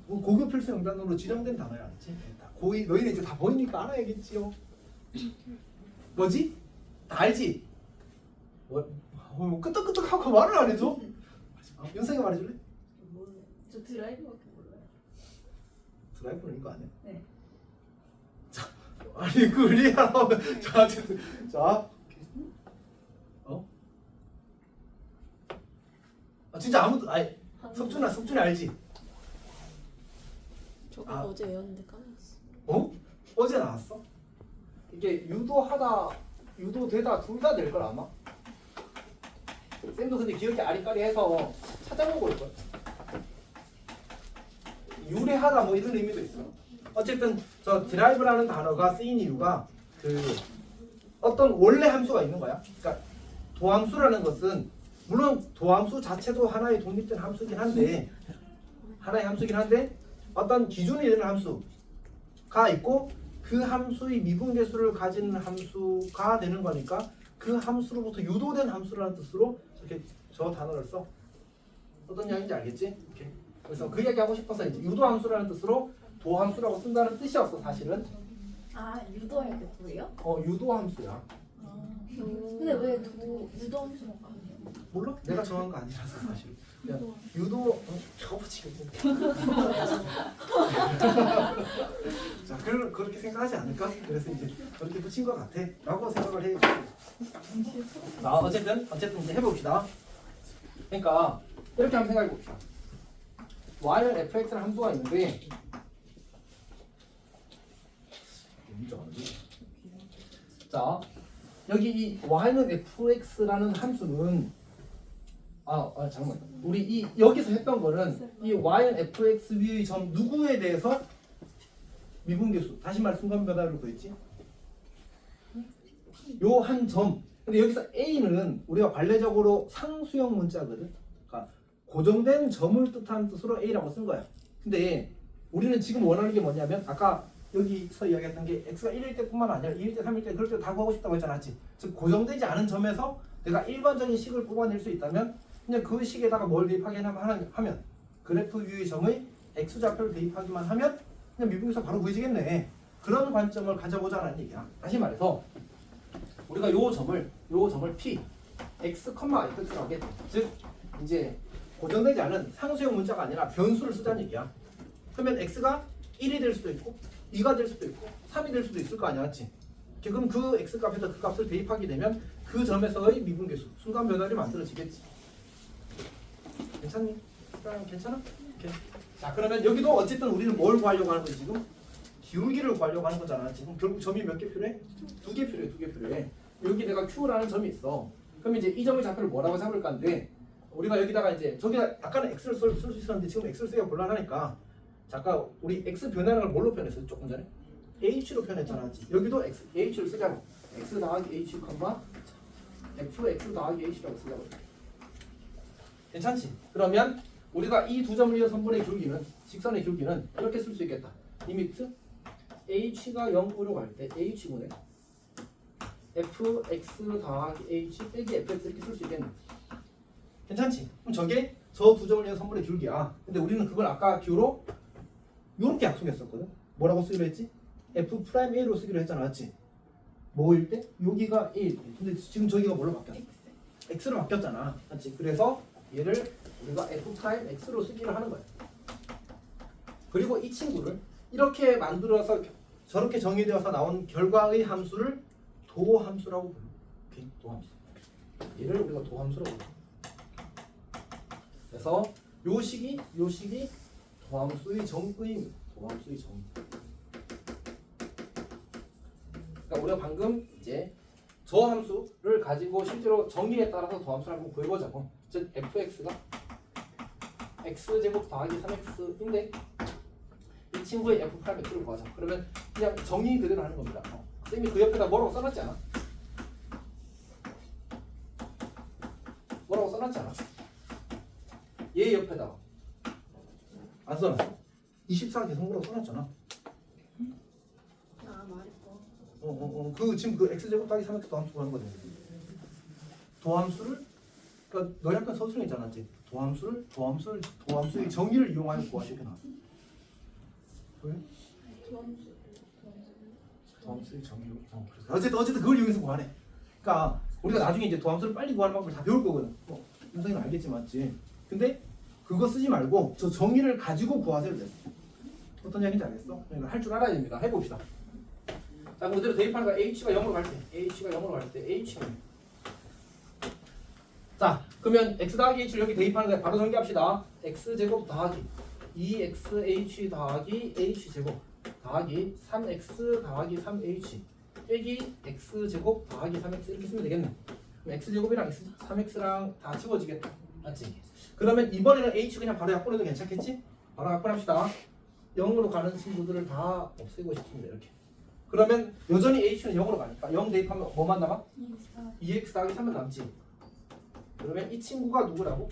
고교 필수 영단어로 지정된 단어야, 알지? 고2 너희는 이제 다 보이니까 알아야겠지요. 뭐지? 다 알지? 뭐 끄떡끄떡하고 말을 안 해줘? 윤성이가 말해줄래? 몰라요. 저 드라이브밖에 몰라요. 드라이브는 이거 아니야? 네. 자, 아니 그 리얼하면 자, 어쨌든 자, 진짜 아무도 아니 석준이 알지? 저거 아. 어제 외웠는데 까먹었어. 어제 나왔어? 이게 유도하다 유도되다 둘 다 될 걸 아마. 쌤도 근데 기억이 아리까리해서 찾아보고 올 거야. 유래하다 뭐 이런 의미도 있어. 어쨌든 저 드라이브라는 단어가 쓰인 이유가 그 어떤 원래 함수가 있는 거야. 그러니까 도함수라는 것은 물론 도함수 자체도 하나의 독립된 함수긴 한데 어떤 기준이 되는 함수가 있고 그 함수의 미분계수를 가지는 함수가 되는 거니까 그 함수로부터 유도된 함수라는 뜻으로 이렇게 저 단어를 써. 어떤 이야기인지 알겠지? 이렇게. 그래서 그 얘기 하고 싶어서 이제 유도함수라는 뜻으로 도함수라고 쓴다는 뜻이었어 사실은. 아 유도할 때 도예요? 유도함수야. 근데 왜 유도함수라고 하네요? 몰라? 내가 정한 거 아니라서 사실. 그냥 유도 쳐붙이겠네. 자, 그렇게 생각하지 않을까? 그래서 이제 그렇게 붙인 것 같아.라고 생각을 해. 자, 어쨌든 이제 해봅시다. 그러니까 이렇게 한번 생각해 봅시다. y는 fx라는 함수가 있는데 문제 어디? 자, 여기 이 y는 fx라는 함수는 잠깐만. 우리 여기서 했던 거는 이 y는 fx 위의 점 누구에 대해서 미분계수. 다시 말해 순간 변화를 구했지. 요 한 점. 근데 여기서 a는 우리가 관례적으로 상수형 문자거든. 그러니까 고정된 점을 뜻하는 뜻으로 a라고 쓴 거야. 근데 우리는 지금 원하는 게 뭐냐면 아까 여기서 이야기했던 게 x가 1일 때뿐만 아니라 2일 때, 3일 때 그럴 때 다 구하고 싶다고 했잖아. 즉 고정되지 않은 점에서 내가 일반적인 식을 뽑아낼 수 있다면 그냥 그 식에다가 뭘 대입하기만 하면 그래프 위의 점의 x좌표를 대입하기만 하면 그냥 미분계수가 바로 구해지겠네. 그런 관점을 가져보자는 얘기야. 다시 말해서 우리가 요 점을 p x, fx라고 하겠다. 즉 이제 고정되지 않은 상수형 문자가 아니라 변수를 쓰자는 얘기야. 그러면 x가 1이 될 수도 있고 2가 될 수도 있고 3이 될 수도 있을 거 아니야, 맞지? 그럼 그 x 값에다 그 값을 대입하게 되면 그 점에서의 미분계수, 순간 변화를 만들어지겠지. 괜찮니? 괜찮아? 오케이. 자, 그러면 여기도 어쨌든 우리는 뭘 구하려고 하는 거지 지금? 기울기를 구하려고 하는 거잖아. 지금 결국 점이 몇 개 필요해? 2개 필요해. 여기 내가 q라는 점이 있어. 그럼 이제 이 점의 좌표를 뭐라고 잡을 건데 우리가 여기다가 이제 저기다 아까는 x를 쓸 수 있었는데 지금 x를 쓰기가 곤란하니까 잠깐 우리 x 변하는 걸 뭘로 표현했어? 조금 전에 h로 표현했잖아. 여기도 h를 쓰자고. x 더하기 h, fx 더하기 h라고 쓰자고. 괜찮지? 그러면 우리가 이 두 점을 이은 선분의 기울기는 직선의 기울기는 이렇게 쓸 수 있겠다. 리미트 h가 0으로 갈 때 h분의 fx 더하기 h 빼기 fx 이렇게 쓸 수 있겠네. 괜찮지? 그럼 저게 저 두 점을 이은 선분의 기울기야. 근데 우리는 그걸 아까 기호로 이렇게 약속했었거든. 뭐라고 쓰기로 했지? f'a로 쓰기로 했잖아, 맞지? 뭐일 때? 여기가 1. 근데 지금 저기가 뭘로 바뀌었어? x로 바뀌었잖아, 맞지? 그래서 얘를 우리가 f'x로 쓰기로 하는 거야. 그리고 이 친구를 이렇게 만들어서 저렇게 정의되어서 나온 결과의 함수를 도함수라고 불러. 오케이? 도함수. 얘를 우리가 도함수라고 불러. 그래서 요 식이 도함수의 정의입니다. 도함수의 정의. 그러니까 우리가 방금 이제 저 함수를 가지고 실제로 정의에 따라서 도함수를 한번 구해보자고. 즉 fx가 x제곱 더하기 3x인데 이 친구의 f'x를 구하자. 그러면 그냥 정의 그대로 하는 겁니다. 쌤이 그 옆에다 뭐라고 써놨지 않아? 뭐라고 써놨지 않아? 얘 옆에다가 안 써놨어? 24 계속으로 써놨잖아. 아 말했어. 그 지금 그 x제곱 더하기 3x 도함수 구하는 거잖아. 도함수를 그러니까 너 약간 서술형이잖아, 이제 도함수의 정의를 이용하여 구하시게 나왔어. 왜? 도함수의 정의로. 그래서 어쨌든 그걸 이용해서 구하네. 그러니까 우리가 나중에 이제 도함수를 빨리 구하는 방법을 다 배울 거거든. 선생님 알겠지만, 맞지? 근데 그거 쓰지 말고 저 정의를 가지고 구하세요. 어떤 얘기인지 알겠어? 그러니까 할 줄 알아야 됩니다. 해봅시다. 자, 그대로 대입하는 거 h가 0으로 갈 때 h는 자, 그러면 x 더하기 h를 여기 대입하는 거야. 바로 전개합시다. x제곱 더하기 2xh 더하기 h제곱 더하기 3x 더하기 3h 빼기 x제곱 더하기 3x 이렇게 쓰면 되겠네. 그럼 x제곱이랑 3x랑 다 지워지겠다. 맞지? 그러면 이번에는 h 그냥 바로 약분해도 괜찮겠지? 바로 약분합시다. 0으로 가는 친구들을 다 없애고 싶습니다. 이렇게. 그러면 여전히 h는 0으로 가니까 0 대입하면 뭐만 남아? 2x 더하기 3은 남지. 그러면 이 친구가 누구라고?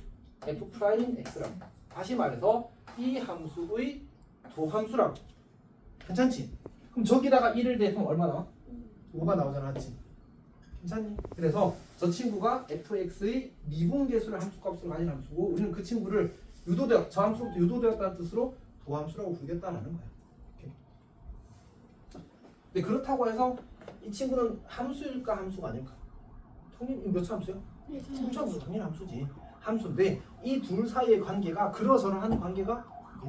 f 프라임 x라고. 다시 말해서 이 함수의 도함수라고. 괜찮지? 그럼 저기다가 1을 대입하면 얼마 나와? 5가 나오잖아. 맞지? 괜찮니? 그래서 저 친구가 fx의 미분계수를 함수값으로 가진 함수고 우리는 그 친구를 저 함수부터 유도되었다는 뜻으로 도함수라고 부르겠다라는 거야. 이렇게. 근데 그렇다고 해서 이 친구는 함수일까 함수가 아닐까? 통일 몇 차 함수야? 3차 함수, 당연히 함수지. 함수인데 이 둘 사이의 관계가 그러저러한 관계가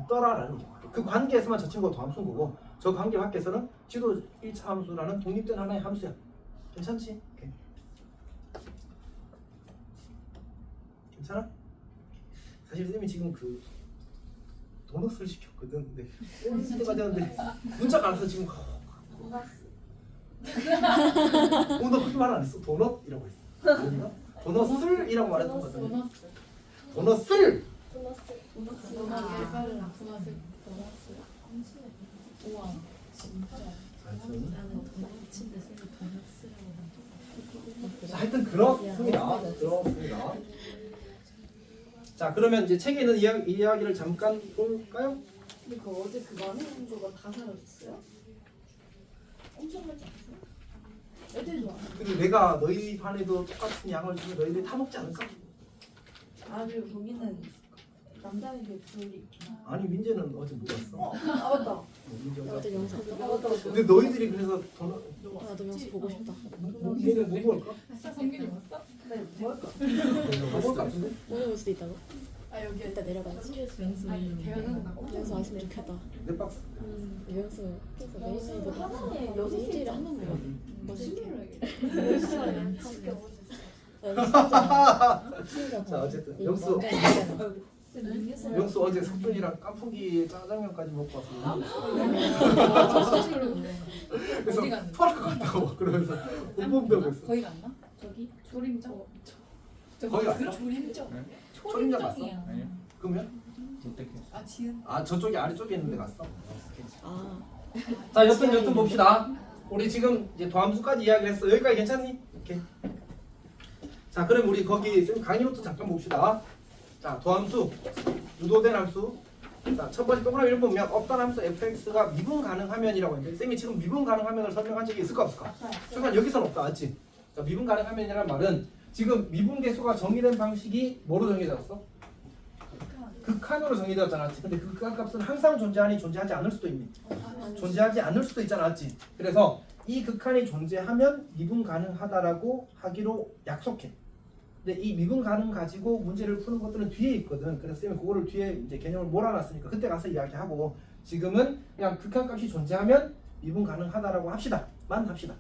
있더라라는 거야. 그 관계에서만 저 친구가 도함수인 거고 저 관계 밖에서는 지도 1차 함수라는 독립된 하나의 함수야. 괜찮지? 오케이. 괜찮아? 사실 쌤이 지금 그 도넛을 시켰거든. 근데 오는 때가 되는데 문자가 안 와서 지금 너 그렇게 말 안 했어? 도넛이라고 했어. 도넛을이라고 말했던 거거든. 도너스. 도넛을! 도너스. 도너스. 우와 진짜. 자, 하여튼 그렇습니다. 그렇습니다. 자, 그러면 이제 책에 있는 이야기를 잠깐 볼까요? 근데 그 어제 그 만화 공주가 다 사라졌어요? 엄청 많지 않았어요? 애들 좋아. 근데 내가 너희 반에도 똑같은 양을 주면 너희들이 다 먹지 않을까? 아 그리고 거기는 남자애들 둘이. 아니 민재는 어제 못 왔어. 아 맞다. 민재 어제 어제. 영상 아 맞다. 근데 너희들이 그래서 도넛 나도 영상 보고 싶다. 얘는 뭐 먹을까? 진짜 성균이 왔어? 네 뭐할까? 먹을 것 같은데? 오늘 올 수도 있다고? 아 여기 일단 내려가야지. 아니 대화는 나 영수 왔으면 좋겠다. 내 박스. 영수 그래서 매일매일 하나에 너도 여섯 일주일에 한 번 먹어. 멋있게. 자 어쨌든 영수 영수 어제 석준이랑 깐풍기 짜장면까지 먹고 왔어. 그래서 어디 갔는데? 토할 것 같다고 막 그러면서 온몸병 했어. 거기 갔나? 저기 조림자. 거기 갔어? 그 조림자. 초림자 갔어? 초림장이야. 아니요. 그러면 아 지은. 아 저쪽이 아래쪽에 있는데 갔어. 아 자 여튼 봅시다. 우리 지금 이제 도함수까지 이야기를 했어. 여기까지 괜찮니? 오케이. 자 그럼 우리 거기 쌤 강의부터 잠깐 봅시다. 자 도함수 유도된 함수. 자 첫 번째 동그라미 1번 보면 어떤 함수 fx가 미분 가능하면이라고 했는데 쌤이 지금 미분 가능하면을 설명한 적이 있을까 없을까? 최소한 여기서는 없다. 맞지? 자 미분 가능하면이라는 말은 지금 미분계수가 정의된 방식이 뭐로 정의되었어? 극한으로 정의되었잖아. 근데 그 극한값은 항상 존재하니 존재하지 않을 수도 있니? 존재하지 않을 수도 있잖아. 맞지? 그래서 이 극한이 존재하면 미분 가능하다라고 하기로 약속해. 근데 이 미분 가능 가지고 문제를 푸는 것들은 뒤에 있거든. 그래서 쌤이 그거를 뒤에 이제 개념을 몰아놨으니까 그때 가서 이야기하고 지금은 그냥 극한값이 존재하면 미분 가능하다라고 합시다.만 합시다.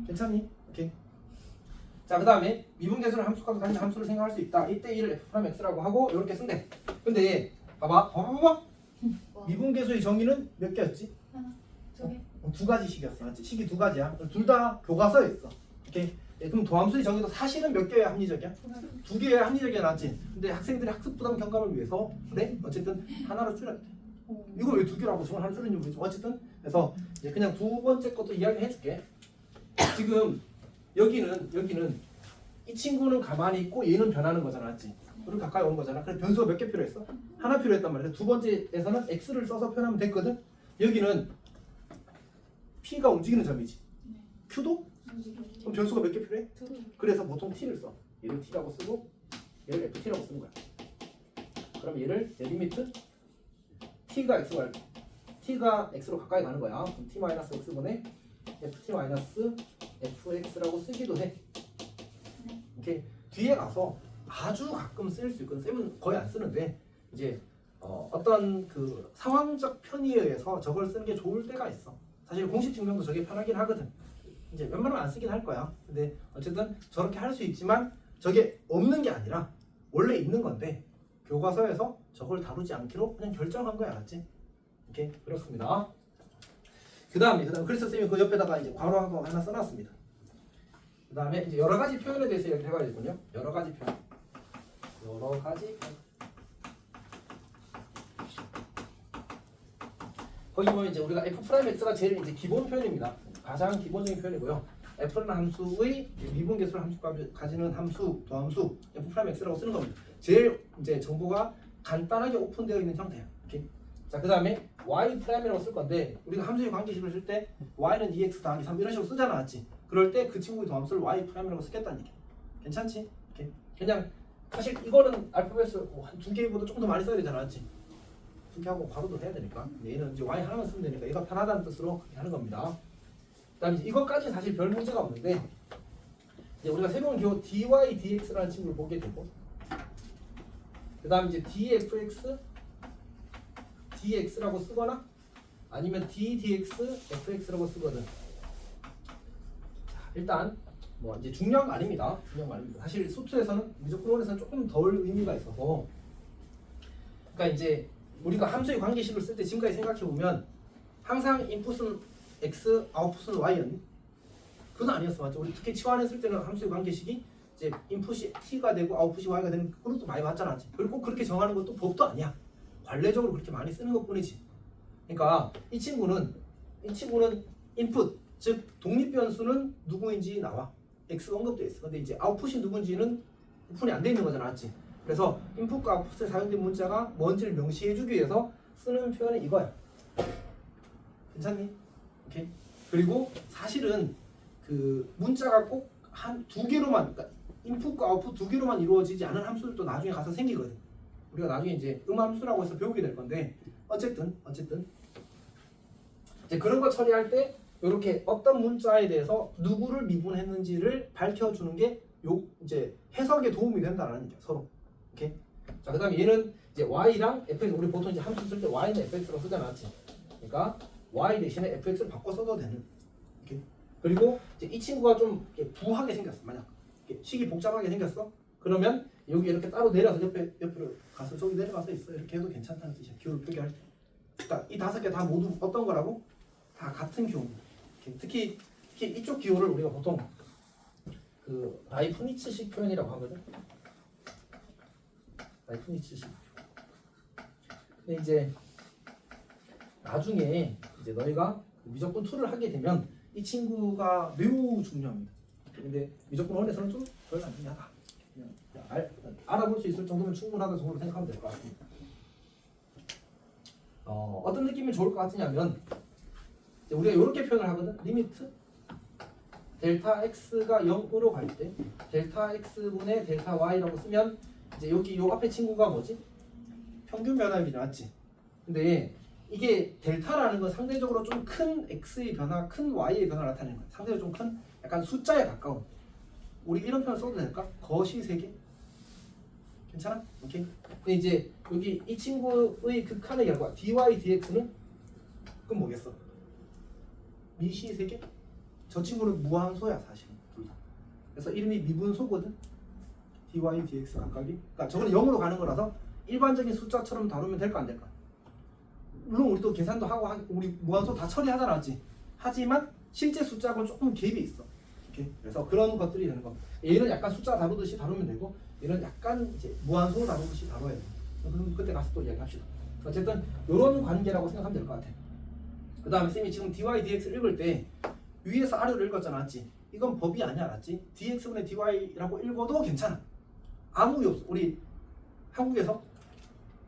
괜찮니? 오케이. 자, 그 다음에 미분계수를 함수값을 가진 함수를 생각할 수 있다. 이때 1을 f'(x라고 하고 이렇게 쓴대. 근데 봐봐. 미분계수의 정의는 몇 개였지? 저기. 두 가지식이었어. 맞지? 식이 두 가지야. 둘 다 교과서에 있어. 오케이. 그럼 도함수의 정의도 사실은 몇 개여야 합리적이야? 두 개여야 합리적이야. 맞지? 근데 학생들의 학습 부담 경감을 위해서 그래? 어쨌든 하나로 줄여야 돼. 이걸 왜 두 개로 하고 저걸 하나 줄였는지 모르겠지만 어쨌든 그래서 이제 그냥 두 번째 것도 이야기해 줄게. 지금 여기는 이 친구는 가만히 있고 얘는 변하는 거잖아. 맞지? 우리 가까이 오는 거잖아. 그래서 변수가 몇 개 필요했어? 하나 필요했단 말이야. 두 번째에서는 x를 써서 표현하면 됐거든. 여기는 p가 움직이는 점이지. q도? 그럼 변수가 몇 개 필요해? 그래서 보통 t를 써. 얘를 t라고 쓰고 얘를 ft라고 쓰는 거야. 그럼 얘를 내 리미트 t가 x가 t가 x로 가까이 가는 거야. 그럼 t-x분의 ft-fx라고 쓰기도 해. 오케이. 뒤에 가서 아주 가끔 쓸 수 있거든. 쌤은 거의 안 쓰는데 이제 어떤 그 상황적 편의에 의해서 저걸 쓰는 게 좋을 때가 있어. 사실 공식 증명도 저게 편하긴 하거든. 이제 웬만하면 안 쓰긴 할 거야. 근데 어쨌든 저렇게 할 수 있지만 저게 없는 게 아니라 원래 있는 건데 교과서에서 저걸 다루지 않기로 그냥 결정한 거야. 알았지? 오케이. 그렇습니다. 그다음에 그래서 쌤이 그 옆에다가 이제 괄호하고 하나 써놨습니다. 그다음에 이제 여러 가지 표현에 대해서 이야기를 해봐야 되군요. 여러 가지 표현. 거기 보면 이제 우리가 f'(x가) 제일 이제 기본 표현입니다. 가장 기본적인 표현이고요. f라는 함수의 미분 계수를 함수값을 가지는 함수, 도함수 f'(x라고 쓰는 겁니다. 제일 이제 정보가 간단하게 오픈되어 있는 형태야. 오케이? 자, 그다음에 y'이라고 쓸 건데 우리가 함수의 관계식을 쓸 때 y는 2x 더하기 3 이런 식으로 쓰잖아, 맞지? 그럴 때 그 친구의 도함수를 y'이라고 쓰겠다는 얘기야. 괜찮지? 오케이? 그냥 사실 이거는 알파벳을 한 두 개보다 조금 더 많이 써야 되잖아, 맞지? 두 개하고 괄호도 해야 되니까 얘는 이제 y 하나만 쓰면 되니까 얘가 편하다는 뜻으로 그렇게 하는 겁니다. 그다음에 이것까지 사실 별 문제가 없는데 이제 우리가 새로운 기호 dy dx라는 친구를 보게 되고 그다음 이제 dfx dx라고 쓰거나 아니면 ddx fx라고 쓰거든. 자, 일단 뭐 이제 중요한 거 아닙니다. 중요한 거 아닙니다. 사실 수투에서는 미적분원에서는 조금 덜 의미가 있어서 그러니까 이제 우리가 함수의 관계식을 쓸 때 지금까지 생각해 보면 항상 인풋은 x, 아웃풋은 y였니? 그건 아니었어, 맞죠? 우리 특히 치환했을 때는 함수의 관계식이 이제 인풋이 t가 되고 아웃풋이 y가 되는 그것도 많이 봤잖아, 맞지? 그리고 꼭 그렇게 정하는 것도 법도 아니야. 관례적으로 그렇게 많이 쓰는 것뿐이지. 그러니까 이 친구는 인풋, 즉 독립 변수는 누구인지 나와. x가 언급돼 있어. 근데 이제 아웃풋이 누군지는 오픈이 안 돼 있는 거잖아, 맞지? 그래서 인풋과 아웃풋에 사용된 문자가 뭔지를 명시해주기 위해서 쓰는 표현이 이거야. 괜찮니? 오케이. 그리고 사실은 그 문자가 꼭 한 두 개로만, 그러니까 인풋과 아웃풋 두 개로만 이루어지지 않은 함수들도 나중에 가서 생기거든. 우리가 나중에 이제 음함수라고 해서 배우게 될 건데 어쨌든 이제 그런 거 처리할 때 이렇게 어떤 문자에 대해서 누구를 미분했는지를 밝혀주는 게 요 이제 해석에 도움이 된다는 얘기야, 서로. 오케이. 자, 그다음에 얘는 이제 y랑 fx, 우리 보통 이제 함수 쓸 때 y는 fx라고 쓰잖아, 맞지? 그러니까 y 대신에 fx를 바꿔 써도 되는. 오케이. 그리고 이제 이 친구가 좀 이렇게 부하게 생겼어, 만약 이렇게 식이 복잡하게 생겼어. 그러면 여기 이렇게 따로 내려서 옆으로 가서 저기 내려가서 있어. 이렇게 해도 괜찮다는 뜻이야. 기호를 표기할 때. 그러니까 이 다섯 개 다 모두 어떤 거라고? 다 같은 기호입니다. 특히 이쪽 기호를 우리가 보통 그 라이프니츠식 표현이라고 하거든. 라이프니츠식. 근데 이제 나중에 이제 너희가 미적분 2를 하게 되면 이 친구가 매우 중요합니다. 근데 미적분 1에서는 좀 덜 안 중요하다. 그냥 알아볼 수 있을 정도면 충분하다 정도로 생각하면 될 것 같습니다. 어떤 느낌이 좋을 것 같으냐면 우리가 이렇게 표현을 하거든. 리미트 델타 x가 0으로 갈 때 델타 x분의 델타 y라고 쓰면 이제 여기 요 앞에 친구가 뭐지? 평균 변화율이 맞지? 근데 이게 델타라는 건 상대적으로 좀 큰 x의 변화, 큰 y의 변화를 나타내는 거야. 상대적으로 좀 큰 약간 숫자에 가까운. 우리 이런 표현 써도 될까? 거시 3개? 괜찮아? 오케이. 근데 이제 여기 이 친구의 극한의 결과 dy dx는 그건 뭐겠어? 미시 3개? 저 친구는 무한소야 사실은 둘 다. 그래서 이름이 미분소거든. dy dx 각각이. 그러니까 저거는 0으로 가는 거라서 일반적인 숫자처럼 다루면 될까 안 될까? 물론 우리도 계산도 하고 우리 무한소 다 처리하잖아, 맞지? 하지만 실제 숫자하고는 조금 갭이 있어. 오케이? 그래서 그런 것들이 되는 겁니다. 얘는 약간 숫자 다루듯이 다루면 되고 얘는 약간 이제 무한소 다루듯이 다뤄야 돼. 그럼 그때 가서 또 이야기합시다. 어쨌든 이런 관계라고 생각하면 될 것 같아. 그 다음에 쌤이 지금 dy dx 읽을 때 위에서 아래로 읽었잖아, 맞지? 이건 법이 아니야, 알았지? dx분의 dy라고 읽어도 괜찮아. 아무 이유 없어. 우리 한국에서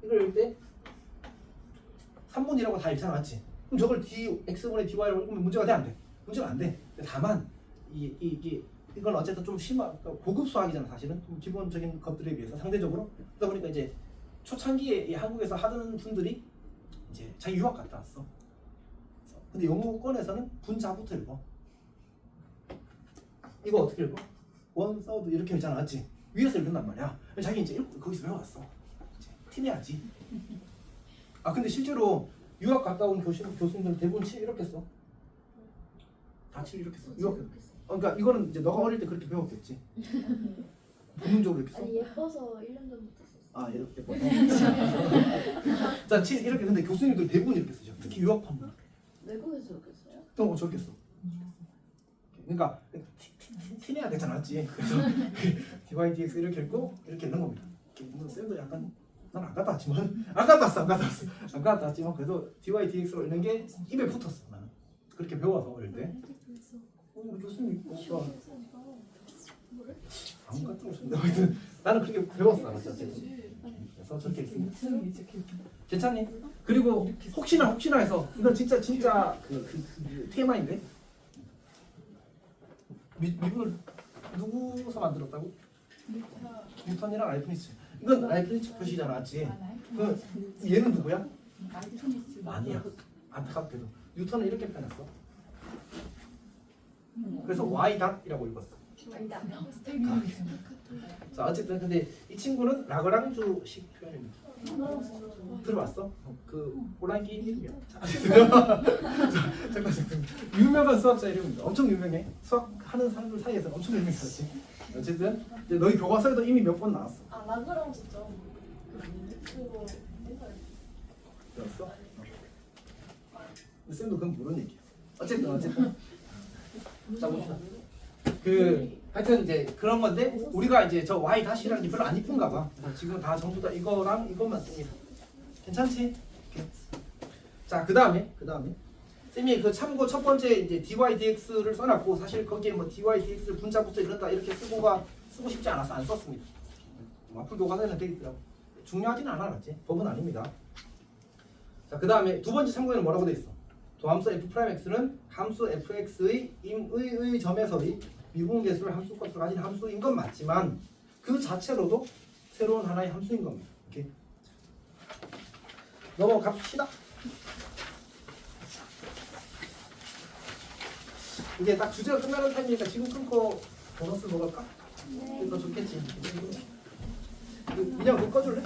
이걸 읽을 때 3분이라고 다 읽잖아, 맞지? 그럼 저걸 dx분의 dy라고 읽으면 문제가 돼, 안 돼? 문제가 안 돼. 다만 이건 어쨌든 좀 고급 수학이잖아, 사실은. 좀 기본적인 것들에 비해서 상대적으로. 그러다 보니까 이제 초창기에 이 한국에서 하던 분들이 이제 자기 유학 갔다 왔어. 근데 영어권에서는 분자부터 읽어. 이거 어떻게 읽어? 원, 서드 이렇게 읽잖아, 맞지? 위에서 읽는단 말이야. 자기 이제 읽고 거기서 외워왔어. 이제 티내야지. 아 근데 실제로 유학 갔다 온 교수님들 대부분 7 이렇게 써. 다 7 이렇게 써. 유학. 그러니까 이거는 이제 너가 어릴 때 그렇게 배웠겠지. 본능적으로 이렇게 써. 아니 예뻐서 1년 전부터 썼어. 아 이렇게 예뻐. 자 7 이렇게. 근데 교수님들 대부분 이렇게 쓰죠. 특히 유학파분. 외국에서 그렇게 써요? 또 저렇게 써. 그러니까 티내야 되잖아, 맞지? 그래서 dy dx 이렇게 읽고 이렇게 있는 겁니다. 쌤도 약간 난 안 갔다 왔지만 안 갔다 왔지만 그래도 dy dx로 읽는 게 입에 붙었어. 나는 그렇게 배워서 어릴 때. 우리 교수님 뭐가 아무것도 없었는데 하여튼 나는 그렇게 배웠어. 어쨌든. 그래서 저렇게 읽습니다. 괜찮니? 그리고 혹시나 해서 이건 진짜 그 TMI인데 미분을 누구서 만들었다고? 뉴턴이랑 라이프니츠. 이건 라이프니츠 표시잖아, 맞지? 그 얘는 누구야? 아니야. 안타깝게도 뉴턴은 이렇게 표현했어. 그래서 y 닷이라고 읽었어. 자, 어쨌든 근데 이 친구는 라그랑주식 표현입니다. 들어봤어? 그 온라인 게임 이름이야. 잠깐. 유명한 수학자 이름입니다. 엄청 유명해. 수학하는 사람들 사이에서 엄청 유명했지. 어쨌든 이제 너희 교과서에도 이미 몇 번 나왔어. 아 라그랑주죠. 그거 옛날에 들었어? 쌤도 그건 모르는 얘기야. 어쨌든 자 봅시다. 하여튼 이제 그런 건데 우리가 이제 저 y 다시라는 게 별로 안 이쁜가 봐. 그래서 지금 다 전부 다 이거랑 이것만 씁니다. 괜찮지? 오케이. 자, 그다음에 쌤이 그 참고 첫 번째 이제 dy dx를 써놨고 사실 거기에 뭐 dy dx를 분자부터 이렇다 이렇게 쓰고 싶지 않아서 안 썼습니다. 앞으로 교과서에는 되어 있더라고. 중요하지는 않아, 맞지? 법은 아닙니다. 자, 그다음에 두 번째 참고에는 뭐라고 돼 있어? 도함수 f'x는 함수 fx의 임의의 점에서의 미분계수를 함수값으로 가진 함수인 건 맞지만 그 자체로도 새로운 하나의 함수인 겁니다. 오케이. 넘어갑시다. 이제 딱 주제가 끝나는 타임이니까 지금 끊고 보너스 먹을까? 더 좋겠지. 민영, 너 꺼줄래?